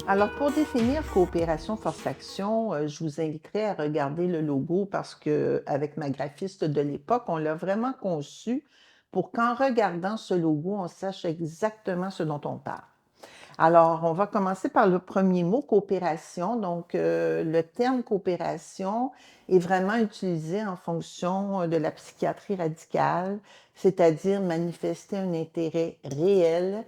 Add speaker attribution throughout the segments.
Speaker 1: Alors, pour définir coopération force-action, je vous inviterais à regarder le logo parce que, avec ma graphiste de l'époque, on l'a vraiment conçu pour qu'en regardant ce logo, on sache exactement ce dont on parle. Alors, on va commencer par le premier mot, coopération. Donc, le terme coopération est vraiment utilisé en fonction de la psychiatrie radicale, c'est-à-dire manifester un intérêt réel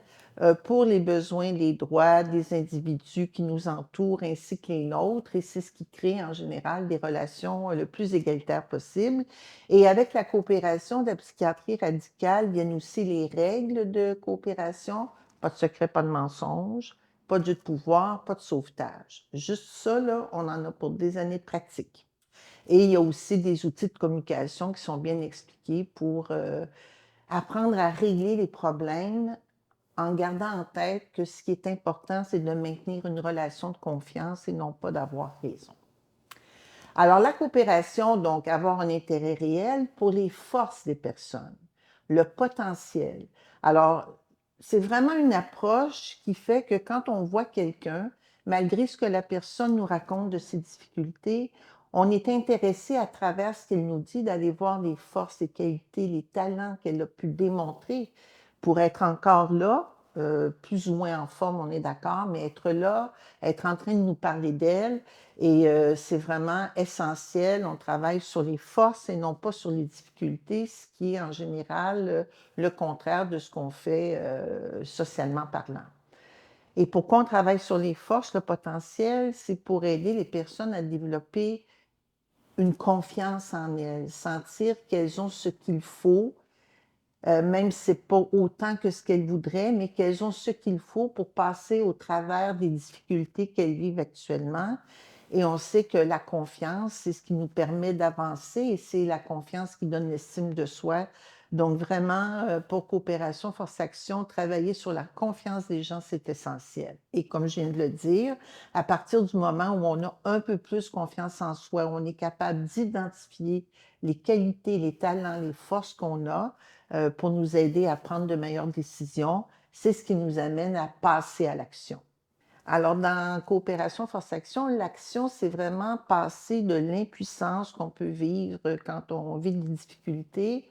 Speaker 1: pour les besoins, les droits des individus qui nous entourent ainsi que les nôtres. Et c'est ce qui crée en général des relations le plus égalitaires possible. Et avec la coopération de la psychiatrie radicale viennent aussi les règles de coopération, pas de secret, pas de mensonge, pas de jeu de pouvoir, pas de sauvetage. Juste ça, là, on en a pour des années de pratique. Et il y a aussi des outils de communication qui sont bien expliqués pour apprendre à régler les problèmes en gardant en tête que ce qui est important, c'est de maintenir une relation de confiance et non pas d'avoir raison. Alors, la coopération, donc, avoir un intérêt réel pour les forces des personnes, le potentiel. Alors, c'est vraiment une approche qui fait que quand on voit quelqu'un, malgré ce que la personne nous raconte de ses difficultés, on est intéressé à travers ce qu'elle nous dit d'aller voir les forces, les qualités, les talents qu'elle a pu démontrer pour être encore là, plus ou moins en forme, on est d'accord, mais être là, être en train de nous parler d'elle, et c'est vraiment essentiel. On travaille sur les forces et non pas sur les difficultés, ce qui est en général le contraire de ce qu'on fait socialement parlant. Et pourquoi on travaille sur les forces, le potentiel, c'est pour aider les personnes à développer une confiance en elles, sentir qu'elles ont ce qu'il faut, même si c'est pas autant que ce qu'elles voudraient, mais qu'elles ont ce qu'il faut pour passer au travers des difficultés qu'elles vivent actuellement. Et on sait que la confiance, c'est ce qui nous permet d'avancer et c'est la confiance qui donne l'estime de soi. Donc vraiment, pour Coopération Force Action, travailler sur la confiance des gens, c'est essentiel. Et comme je viens de le dire, à partir du moment où on a un peu plus confiance en soi, on est capable d'identifier les qualités, les talents, les forces qu'on a, pour nous aider à prendre de meilleures décisions. C'est ce qui nous amène à passer à l'action. Alors, dans Coopération Force Action, l'action, c'est vraiment passer de l'impuissance qu'on peut vivre quand on vit des difficultés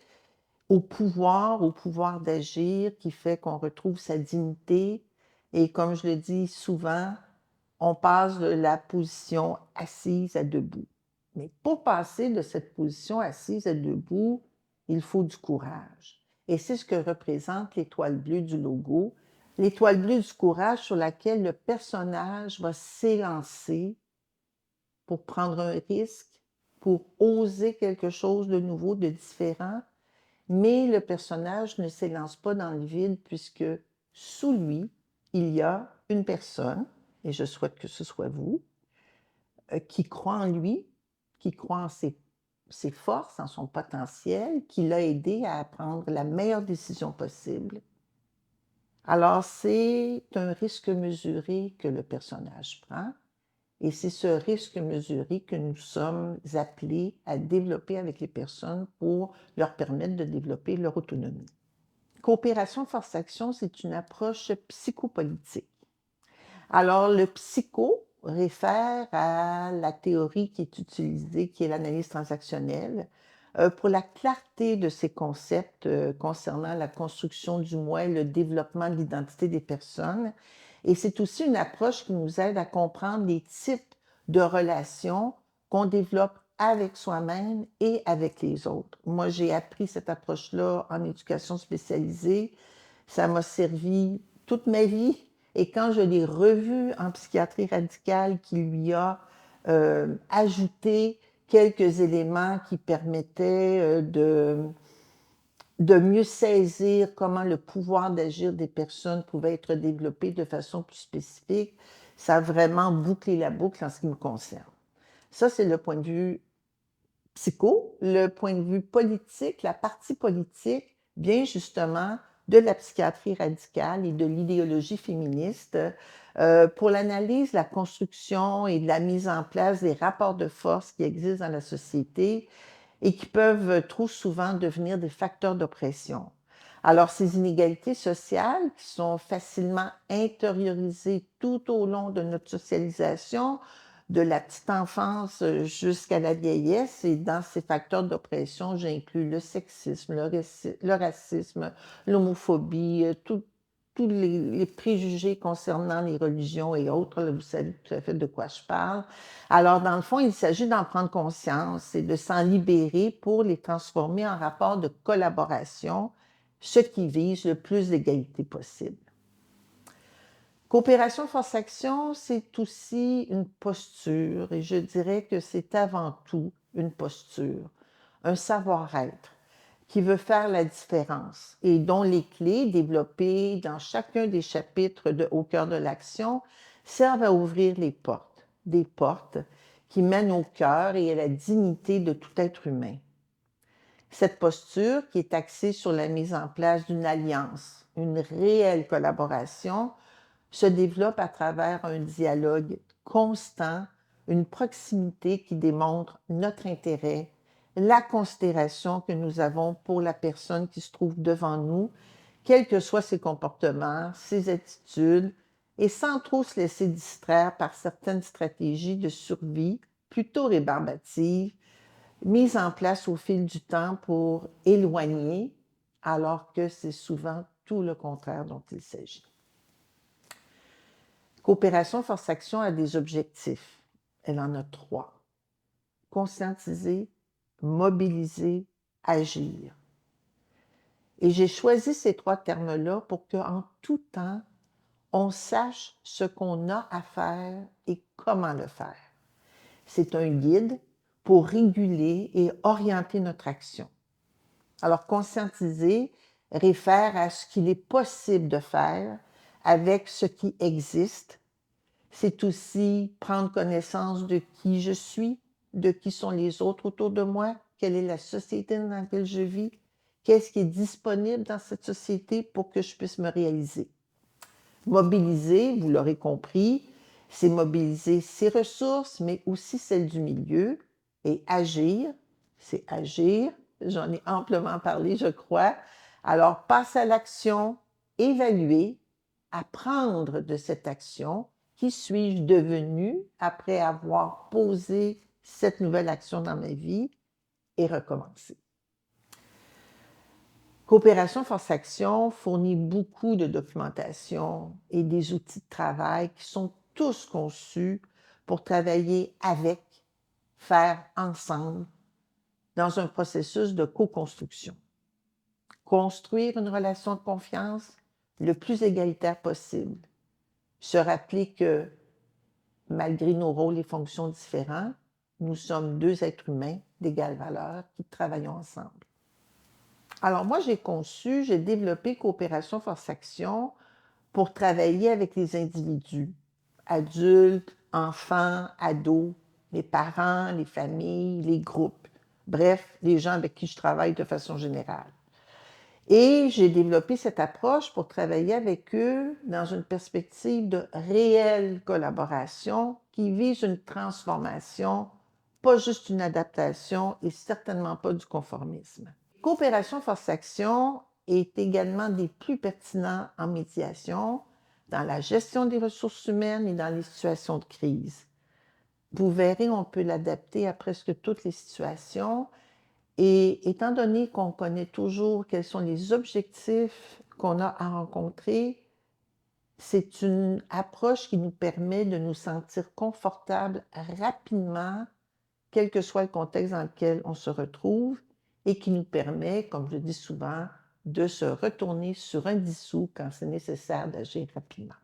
Speaker 1: au pouvoir d'agir qui fait qu'on retrouve sa dignité. Et comme je le dis souvent, on passe de la position assise à debout. Mais pour passer de cette position assise à debout, il faut du courage. Et c'est ce que représente l'étoile bleue du logo. L'étoile bleue du courage sur laquelle le personnage va s'élancer pour prendre un risque, pour oser quelque chose de nouveau, de différent. Mais le personnage ne s'élance pas dans le vide puisque sous lui, il y a une personne, et je souhaite que ce soit vous, qui croit en lui, qui croit en ses forces, en son potentiel, qui l'a aidé à prendre la meilleure décision possible. Alors, c'est un risque mesuré que le personnage prend, et c'est ce risque mesuré que nous sommes appelés à développer avec les personnes pour leur permettre de développer leur autonomie. Coopération force-action, c'est une approche psychopolitique. Alors, le psycho réfère à la théorie qui est utilisée, qui est l'analyse transactionnelle, pour la clarté de ces concepts concernant la construction du moi et le développement de l'identité des personnes. Et c'est aussi une approche qui nous aide à comprendre les types de relations qu'on développe avec soi-même et avec les autres. Moi, j'ai appris cette approche-là en éducation spécialisée. Ça m'a servi toute ma vie. Et quand je l'ai revu en psychiatrie radicale, qui lui a ajouté quelques éléments qui permettaient de mieux saisir comment le pouvoir d'agir des personnes pouvait être développé de façon plus spécifique, ça a vraiment bouclé la boucle en ce qui me concerne. Ça, c'est le point de vue psycho. Le point de vue politique, la partie politique vient justement de la psychiatrie radicale et de l'idéologie féministe pour l'analyse, la construction et la mise en place des rapports de force qui existent dans la société et qui peuvent trop souvent devenir des facteurs d'oppression. Alors, ces inégalités sociales qui sont facilement intériorisées tout au long de notre socialisation, de la petite enfance jusqu'à la vieillesse, et dans ces facteurs d'oppression, j'inclus le sexisme, le racisme, l'homophobie, tous les préjugés concernant les religions et autres, là, vous savez tout à fait de quoi je parle. Alors, dans le fond, il s'agit d'en prendre conscience et de s'en libérer pour les transformer en rapports de collaboration, ce qui vise le plus d'égalité possible. Coopération force-action, c'est aussi une posture, et je dirais que c'est avant tout une posture, un savoir-être qui veut faire la différence et dont les clés développées dans chacun des chapitres de Au cœur de l'action servent à ouvrir les portes, des portes qui mènent au cœur et à la dignité de tout être humain. Cette posture, qui est axée sur la mise en place d'une alliance, une réelle collaboration, se développe à travers un dialogue constant, une proximité qui démontre notre intérêt, la considération que nous avons pour la personne qui se trouve devant nous, quels que soient ses comportements, ses attitudes, et sans trop se laisser distraire par certaines stratégies de survie plutôt rébarbatives, mises en place au fil du temps pour éloigner, alors que c'est souvent tout le contraire dont il s'agit. Coopération Force-Action a des objectifs. Elle en a 3. Conscientiser, mobiliser, agir. Et j'ai choisi ces 3 termes-là pour qu'en tout temps, on sache ce qu'on a à faire et comment le faire. C'est un guide pour réguler et orienter notre action. Alors, conscientiser réfère à ce qu'il est possible de faire avec ce qui existe. C'est aussi prendre connaissance de qui je suis, de qui sont les autres autour de moi, quelle est la société dans laquelle je vis, qu'est-ce qui est disponible dans cette société pour que je puisse me réaliser. Mobiliser, vous l'aurez compris, c'est mobiliser ses ressources, mais aussi celles du milieu. Et agir, c'est agir, j'en ai amplement parlé, je crois. Alors, passer à l'action, évaluer, apprendre de cette action. Qui suis-je devenu après avoir posé cette nouvelle action dans ma vie et recommencer. Coopération Force-Action fournit beaucoup de documentation et des outils de travail qui sont tous conçus pour travailler avec, faire ensemble, dans un processus de co-construction. Construire une relation de confiance le plus égalitaire possible. Se rappeler que, malgré nos rôles et fonctions différents, nous sommes 2 êtres humains d'égale valeur qui travaillons ensemble. Alors moi, j'ai développé Coopération Force-Action pour travailler avec les individus, adultes, enfants, ados, les parents, les familles, les groupes, bref, les gens avec qui je travaille de façon générale. Et j'ai développé cette approche pour travailler avec eux dans une perspective de réelle collaboration qui vise une transformation, pas juste une adaptation et certainement pas du conformisme. Coopération Force-Action est également des plus pertinents en médiation, dans la gestion des ressources humaines et dans les situations de crise. Vous verrez, on peut l'adapter à presque toutes les situations. Et étant donné qu'on connaît toujours quels sont les objectifs qu'on a à rencontrer, c'est une approche qui nous permet de nous sentir confortables rapidement, quel que soit le contexte dans lequel on se retrouve, et qui nous permet, comme je dis souvent, de se retourner sur un dissous quand c'est nécessaire d'agir rapidement.